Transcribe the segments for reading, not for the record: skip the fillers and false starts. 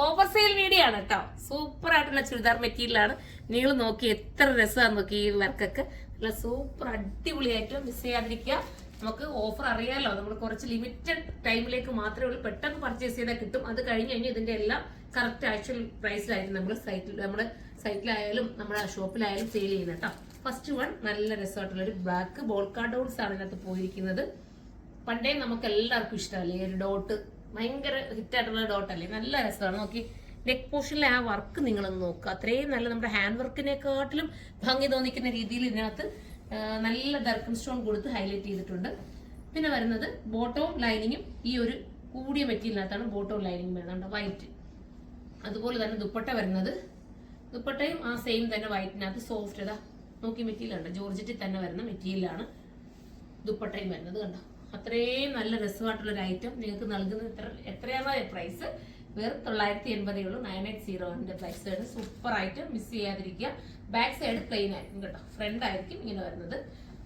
Over sale video ആണ് കേട്ടോ. Super ആയിട്ടുള്ള ചുരിദാർ മെറ്റീരിയലാണ്. നിങ്ങൾ നോക്കി എത്ര രസമാണ് നോക്കി ഈ വർക്കൊക്കെ. നല്ല സൂപ്പർ അടിപൊളിയായിട്ട് മിസ് ചെയ്യാതിരിക്കുക. നമുക്ക് ഓഫർ അറിയാലോ, നമ്മൾ കുറച്ച് ലിമിറ്റഡ് ടൈമിലേക്ക് മാത്രമേ ഉള്ളൂ. പെട്ടെന്ന് പർച്ചേസ് ചെയ്താൽ കിട്ടും. അത് കഴിഞ്ഞ് കഴിഞ്ഞാൽ ഇതിന്റെ എല്ലാം കറക്റ്റ് ആക്ച്വൽ പ്രൈസിലായിരിക്കും നമ്മുടെ സൈറ്റിലായാലും നമ്മുടെ ഷോപ്പിലായാലും സെയിൽ ചെയ്യുന്നത് കേട്ടോ. ഫസ്റ്റ് വൺ നല്ല രസമായിട്ടുള്ള ഒരു ബ്ലാക്ക് ബോൾക്കാ ഡോട്ട്സ് ആണ് ഇതിനകത്ത് പോയിരിക്കുന്നത്. പണ്ടേ നമുക്ക് എല്ലാവർക്കും ഇഷ്ടമല്ലേ ഈ ഒരു ഡോട്ട്, ഭയങ്കര ഹിറ്റായിട്ടുള്ള ഡോട്ടല്ലേ, നല്ല രസമാണ്. നോക്കി നെക്ക് പോർഷനിലെ ആ വർക്ക് നിങ്ങളൊന്ന് നോക്കുക. അത്രയും നല്ല നമ്മുടെ ഹാൻഡ് വർക്കിനെക്കാട്ടിലും ഭംഗി തോന്നിക്കുന്ന രീതിയിൽ ഇതിനകത്ത് നല്ല ദർക്കൻ സ്റ്റോൺ കൊടുത്ത് ഹൈലൈറ്റ് ചെയ്തിട്ടുണ്ട്. പിന്നെ വരുന്നത് ബോട്ടവും ലൈനിങ്ങും ഈ ഒരു കൂടിയ മെറ്റീരിയലിനകത്താണ് ബോട്ടവും ലൈനിങ്ങും വരുന്നുണ്ട്, വൈറ്റ്. അതുപോലെ തന്നെ ദുപ്പട്ട വരുന്നത്, ദുപ്പട്ടയും ആ സെയിം തന്നെ വൈറ്റിനകത്ത് സോഫ്റ്റ് ഇതാ നോക്കി മെറ്റീരിയൽ ഉണ്ട്, ജോർജറ്റിൽ തന്നെ വരുന്ന മെറ്റീരിയലാണ് ദുപ്പട്ടയും വരുന്നത്. കണ്ടോ, അത്രയും നല്ല രസമായിട്ടുള്ള ഒരു ഐറ്റം നിങ്ങൾക്ക് നൽകുന്നത് എത്രയാണ് പ്രൈസ്? വെറും 980 ഉള്ളൂ. 980 പ്രൈസ്. സൂപ്പർ ആയിട്ട് മിസ് ചെയ്യാതിരിക്കുക. ബാക്ക് സൈഡ് പ്ലെയിൻ ആയിരിക്കും കേട്ടോ, ഫ്രണ്ട് ആയിരിക്കും ഇങ്ങനെ വരുന്നത്.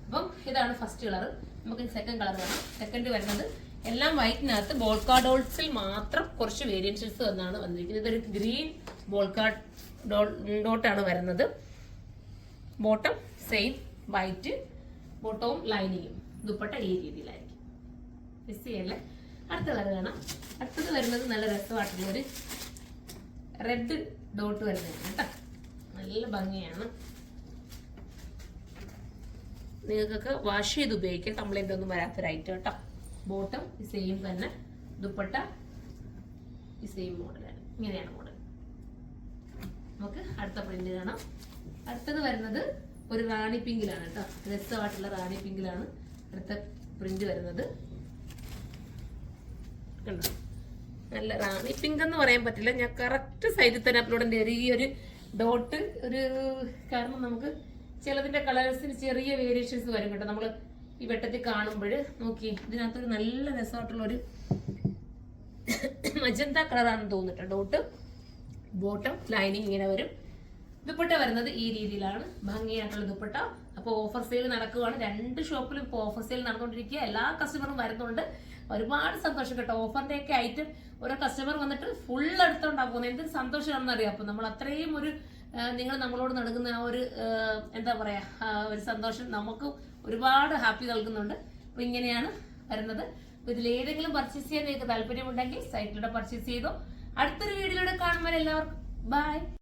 അപ്പം ഇതാണ് ഫസ്റ്റ് കളർ. നമുക്ക് സെക്കൻഡ് കളർ വേണം. സെക്കൻഡ് വരുന്നത് എല്ലാം വൈറ്റിനകത്ത് ബോൾക്കാ ഡോട്ട്സിൽ മാത്രം കുറച്ച് വേരിയൻഷൻസ് എന്നാണ് വന്നിരിക്കുന്നത്. ഇതൊരു ഗ്രീൻ ബോൾക്കാ ഡോട്ടാണ് വരുന്നത്. ബോട്ടം സെയിം വൈറ്റ്, ബോട്ടവും ലൈനിങ്ങും, ദുപ്പട്ട ഈ രീതിയിലായിരിക്കും. മിസ് ചെയ്യല്ലേ. അടുത്ത കളർ കാണാം. അടുത്തത് വരുന്നത് നല്ല രസമായിട്ടുള്ള ഒരു റെഡ് ഡോട്ട് വരുന്നത് കേട്ടോ, നല്ല ഭംഗിയാണ്. നിങ്ങൾക്കൊക്കെ വാഷ് ചെയ്ത് ഉപയോഗിക്കാം, കംപ്ലൈന്റ് ഒന്നും വരാത്തൊരു ഐറ്റം കേട്ടോ. ബോട്ടം ഈ സെയിം തന്നെ, ദുപ്പട്ട ഈ സെയിം മോഡലാണ്. ഇങ്ങനെയാണ് മോഡൽ. നമുക്ക് അടുത്ത പ്രിന്റ് കാണാം. അടുത്തത് വരുന്നത് ഒരു റാണി പിങ്കിലാണ് കേട്ടോ, രസമായിട്ടുള്ള റാണി പിങ്കിലാണ് അടുത്ത പ്രിന്റ് വരുന്നത്. കണ്ടോ, നല്ല റാണി പിങ്ക് എന്ന് പറയാൻ പറ്റില്ല, ഞാൻ കറക്റ്റ് സൈഡിൽ തന്നെ അപ്ലോഡ് ചെറിയൊരു ഡോട്ട് ഒരു, കാരണം നമുക്ക് ചിലതിന്റെ കളേഴ്സിന് ചെറിയ വേരിയേഷൻസ് വരും കേട്ടോ. നമ്മൾ ഈ വെട്ടത്തിൽ കാണുമ്പോൾ നോക്കി ഇതിനകത്തൊരു നല്ല രസമായിട്ടുള്ള ഒരു മജന്ത കളറാണെന്ന് തോന്നിട്ടോ ഡോട്ട്. ബോട്ടം ലൈനിങ് ഇങ്ങനെ വരും. ദുപ്പട്ട വരുന്നത് ഈ രീതിയിലാണ്, ഭംഗിയായിട്ടുള്ള ദുപ്പട്ട. അപ്പോൾ ഓഫർ സെയിൽ നടക്കുകയാണ്. 2 ഷോപ്പിലും ഇപ്പോൾ ഓഫർ സെയിൽ നടന്നുകൊണ്ടിരിക്കുക. എല്ലാ കസ്റ്റമറും വരുന്നുണ്ട്. ഒരുപാട് സന്തോഷം കേട്ടോ. ഓഫറിന്റെ ഒക്കെ ഐറ്റം ഓരോ കസ്റ്റമർ വന്നിട്ട് ഫുൾ എടുത്തോണ്ടാ പോകുന്നത്. എന്തൊരു സന്തോഷമാണെന്ന് അറിയാം. അപ്പൊ നമ്മൾ അത്രയും ഒരു നിങ്ങൾ നമ്മളോട് നൽകുന്ന ആ ഒരു എന്താ പറയാ ഒരു സന്തോഷം നമുക്ക് ഒരുപാട് ഹാപ്പി നൽകുന്നുണ്ട്. അപ്പൊ ഇങ്ങനെയാണ് വരുന്നത്. അപ്പൊ ഇതിൽ ഏതെങ്കിലും പർച്ചേസ് ചെയ്യാൻ നിങ്ങൾക്ക് താല്പര്യമുണ്ടെങ്കിൽ സൈറ്റിലൂടെ പർച്ചേസ് ചെയ്തോ. അടുത്തൊരു വീഡിയോയിലൂടെ കാണുമ്പോൾ എല്ലാവർക്കും ബൈ.